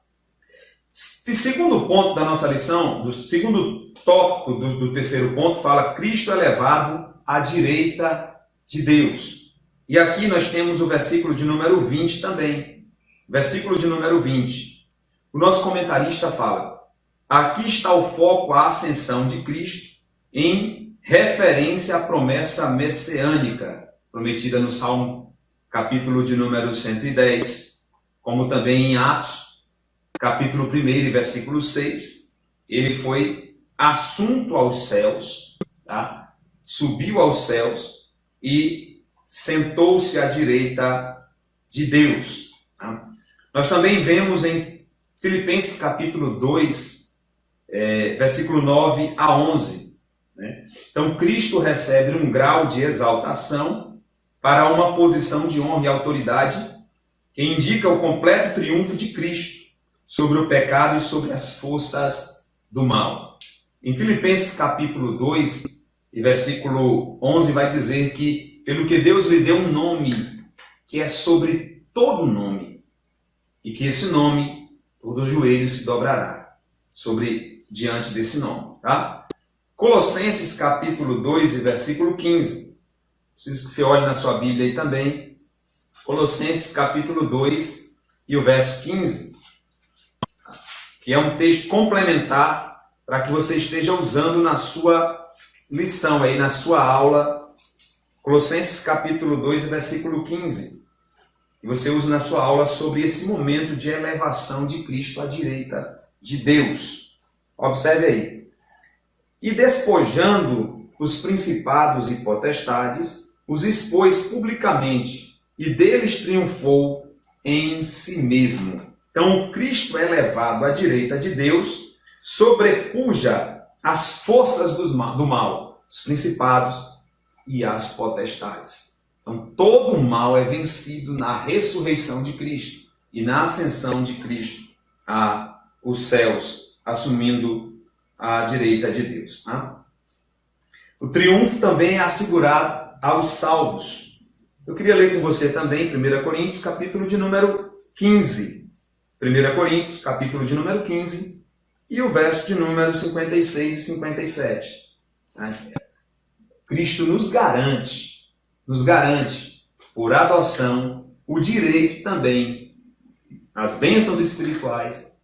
E segundo ponto da nossa lição, do segundo tópico do terceiro ponto, fala Cristo é levado à direita de Deus. E aqui nós temos o versículo de número 20 também. Versículo de número 20. O nosso comentarista fala: aqui está o foco, a ascensão de Cristo, em referência à promessa messiânica, prometida no Salmo, capítulo de número 110, como também em Atos, capítulo 1 e versículo 6. Ele foi assunto aos céus, tá? Subiu aos céus e sentou-se à direita de Deus. Tá? Nós também vemos em Filipenses capítulo 2, versículo 9 a 11. Né? Então, Cristo recebe um grau de exaltação para uma posição de honra e autoridade que indica o completo triunfo de Cristo sobre o pecado e sobre as forças do mal. Em Filipenses capítulo 2 e versículo 11 vai dizer que pelo que Deus lhe deu um nome que é sobre todo nome, e que esse nome todo joelho se dobrará diante desse nome. Tá? Colossenses capítulo 2 e versículo 15. Preciso que você olhe na sua Bíblia aí também. Colossenses capítulo 2 e o verso 15, que é um texto complementar para que você esteja usando na sua lição, aí, na sua aula. Colossenses capítulo 2 e versículo 15. E você usa na sua aula sobre esse momento de elevação de Cristo à direita de Deus. Observe aí. E despojando os principados e potestades, os expôs publicamente, e deles triunfou em si mesmo. Então, Cristo é levado à direita de Deus, sobrepuja as forças do mal, os principados e as potestades. Então, todo o mal é vencido na ressurreição de Cristo e na ascensão de Cristo aos céus, assumindo a direita de Deus. Tá? O triunfo também é assegurado aos salvos. Eu queria ler com você também 1 Coríntios, capítulo de número 15. 1 Coríntios, capítulo de número 15, e o verso de número 56 e 57. Cristo nos garante, por adoção, o direito também às bênçãos espirituais,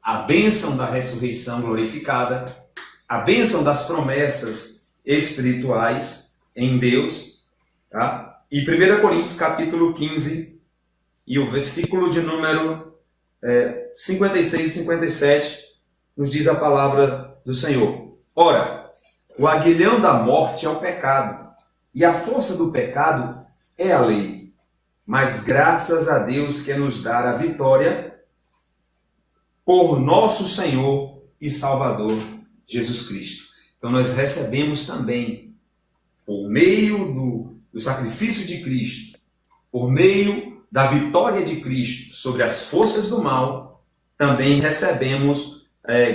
a bênção da ressurreição glorificada, a bênção das promessas espirituais em Deus. Tá? E 1 Coríntios, capítulo 15, e o versículo de número 56 e 57, nos diz a palavra do Senhor. Ora, o aguilhão da morte é o pecado, e a força do pecado é a lei. Mas graças a Deus que nos dá a vitória por nosso Senhor e Salvador Jesus Cristo. Então nós recebemos também, por meio do sacrifício de Cristo, por meio da vitória de Cristo sobre as forças do mal, também recebemos,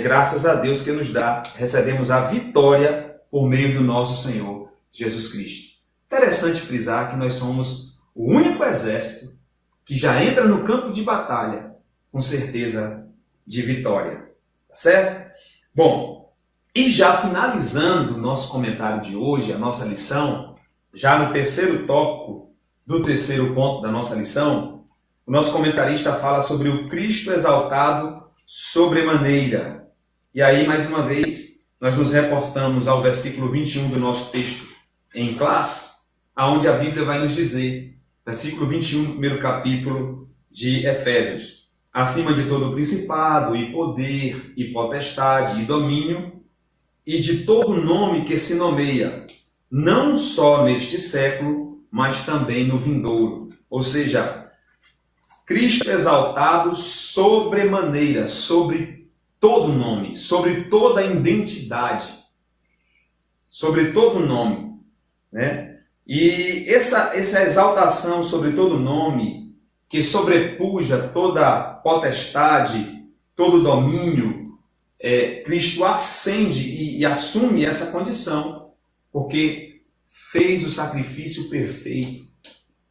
graças a Deus que nos dá, recebemos a vitória por meio do nosso Senhor Jesus Cristo. Interessante frisar que nós somos o único exército que já entra no campo de batalha com certeza de vitória. Tá certo? Bom, e já finalizando o nosso comentário de hoje, a nossa lição, já no terceiro tópico do terceiro ponto da nossa lição, o nosso comentarista fala sobre o Cristo exaltado sobremaneira. E aí, mais uma vez, nós nos reportamos ao versículo 21 do nosso texto em classe, aonde a Bíblia vai nos dizer, versículo 21 do primeiro capítulo de Efésios: acima de todo principado e poder e potestade e domínio, e de todo nome que se nomeia, não só neste século, mas também no vindouro. Ou seja, Cristo exaltado sobremaneira, sobre todo nome, sobre toda identidade, sobre todo nome, né? E essa exaltação sobre todo nome, que sobrepuja toda potestade, todo domínio, Cristo ascende e assume essa condição, porque fez o sacrifício perfeito,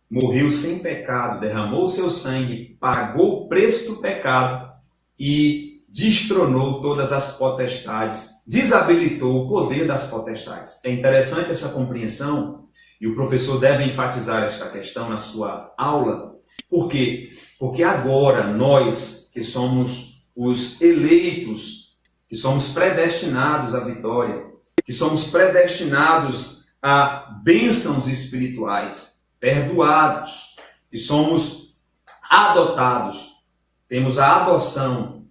morreu sem pecado, derramou o seu sangue, pagou o preço do pecado e destronou todas as potestades, desabilitou o poder das potestades. É interessante essa compreensão, e o professor deve enfatizar esta questão na sua aula. Por quê? Porque agora nós, que somos os eleitos, que somos predestinados à vitória, que somos predestinados a bênçãos espirituais, perdoados, que somos adotados, temos a adoção,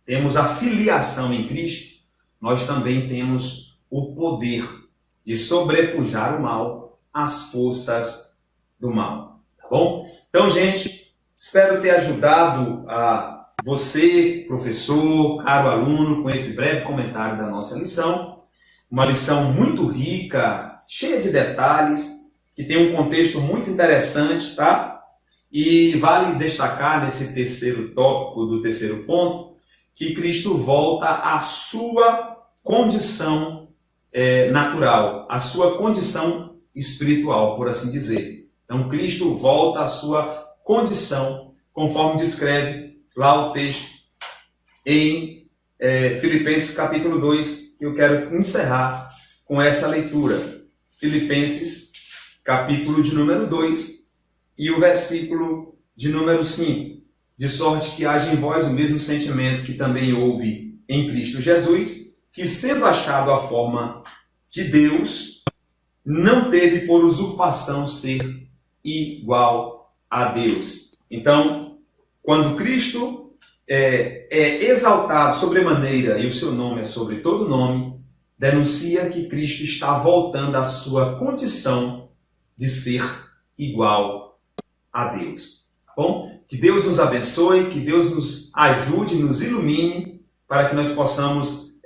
temos a filiação em Cristo, nós também temos o poder de sobrepujar o mal, as forças do mal. Tá bom? Então, gente, espero ter ajudado a você, professor, caro aluno, com esse breve comentário da nossa lição. Uma lição muito rica, cheia de detalhes, que tem um contexto muito interessante, tá? E vale destacar nesse terceiro tópico do terceiro ponto, que Cristo volta à sua condição natural, à sua condição espiritual, por assim dizer. Então, Cristo volta à sua condição, conforme descreve lá o texto em Filipenses capítulo 2, que eu quero encerrar com essa leitura. Filipenses capítulo de número 2 e o versículo de número 5. De sorte que haja em vós o mesmo sentimento que também houve em Cristo Jesus, que sendo achado a forma de Deus, não teve por usurpação ser igual a Deus. Então, quando Cristo é exaltado sobremaneira e o seu nome é sobre todo nome, denuncia que Cristo está voltando à sua condição de ser igual a Deus. Tá bom? Que Deus nos abençoe, que Deus nos ajude, nos ilumine, para que nós possamos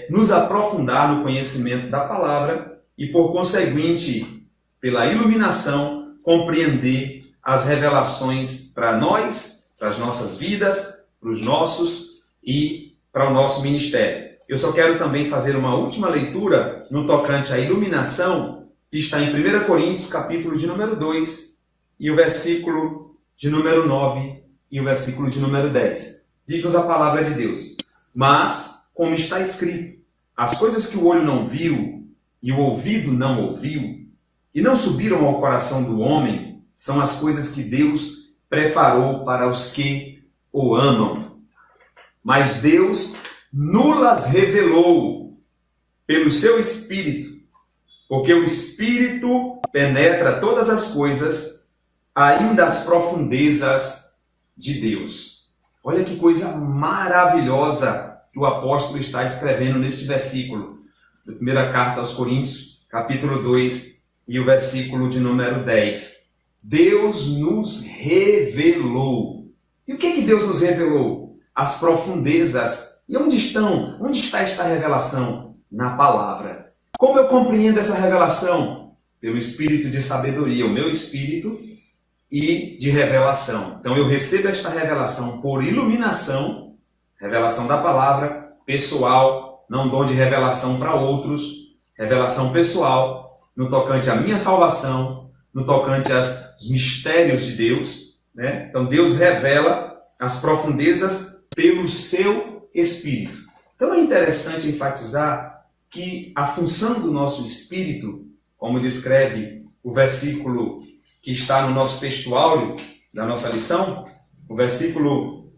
nos aprofundar no conhecimento da palavra e, por conseguinte, pela iluminação, compreender as revelações para nós, para as nossas vidas, para os nossos e para o nosso ministério. Eu só quero também fazer uma última leitura no tocante à iluminação, que está em 1 Coríntios, capítulo de número 2, e o versículo de número 9 e o versículo de número 10. Diz-nos a palavra de Deus: mas, como está escrito, as coisas que o olho não viu e o ouvido não ouviu, e não subiram ao coração do homem, são as coisas que Deus preparou para os que o amam. Mas Deus nulas revelou pelo seu Espírito, porque o Espírito penetra todas as coisas, ainda as profundezas de Deus. Olha que coisa maravilhosa que o apóstolo está escrevendo neste versículo, da primeira carta aos Coríntios, capítulo 2, e o versículo de número 10. Deus nos revelou. E o que Deus nos revelou? As profundezas. E onde está esta revelação? Na palavra. Como eu compreendo essa revelação? Pelo espírito de sabedoria, o meu espírito, e de revelação. Então eu recebo esta revelação por iluminação, revelação da palavra, pessoal, não dou de revelação para outros, revelação pessoal, no tocante à minha salvação, no tocante aos mistérios de Deus, né? Então Deus revela as profundezas pelo seu Espírito. Então é interessante enfatizar que a função do nosso Espírito, como descreve o versículo que está no nosso texto áureo da nossa lição, o versículo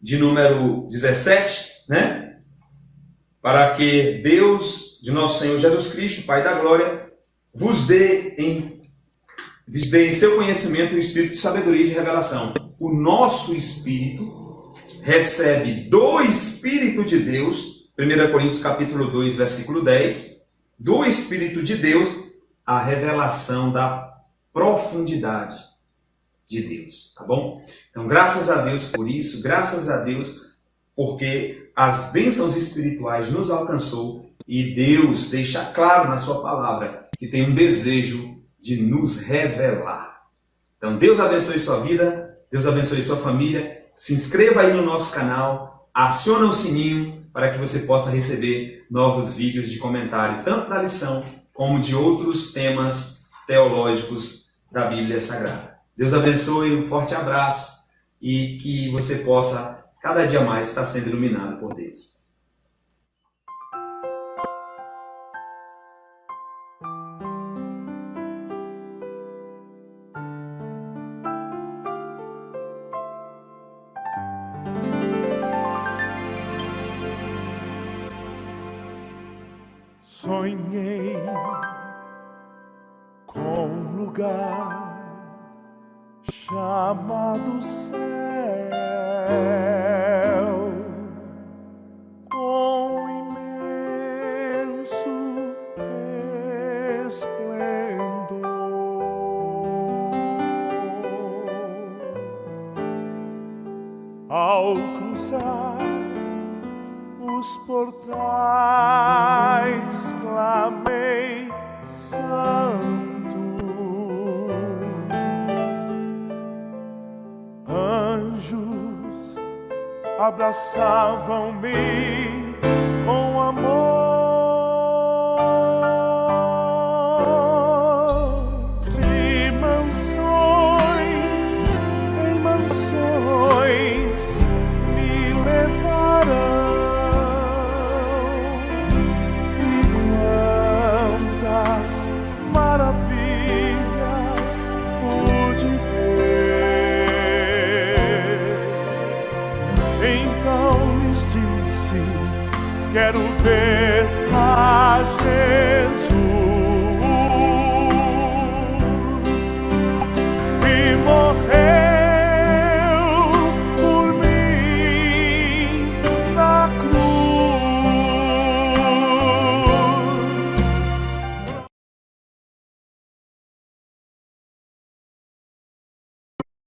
de número 17, né? Para que Deus, de nosso Senhor Jesus Cristo, Pai da glória, vos dê em seu conhecimento o espírito de sabedoria e de revelação. O nosso espírito recebe do Espírito de Deus, 1 Coríntios capítulo 2, versículo 10, do Espírito de Deus, a revelação da profundidade de Deus, tá bom? Então, graças a Deus por isso, graças a Deus porque as bênçãos espirituais nos alcançou e Deus deixa claro na sua palavra que tem um desejo de nos revelar. Então, Deus abençoe sua vida, Deus abençoe sua família. Se inscreva aí no nosso canal, aciona o sininho para que você possa receber novos vídeos de comentário, tanto da lição como de outros temas teológicos da Bíblia Sagrada. Deus abençoe, um forte abraço e que você possa cada dia mais estar sendo iluminado por Deus. Sonhei com um lugar chamado céu, com imenso esplendor. Ao cruzar os portais, clamei: Santo. Anjos abraçavam-me com amor. De mansões em mansões me levarão. Maravilhas pude ver. Então lhes disse: quero ver a Jesus.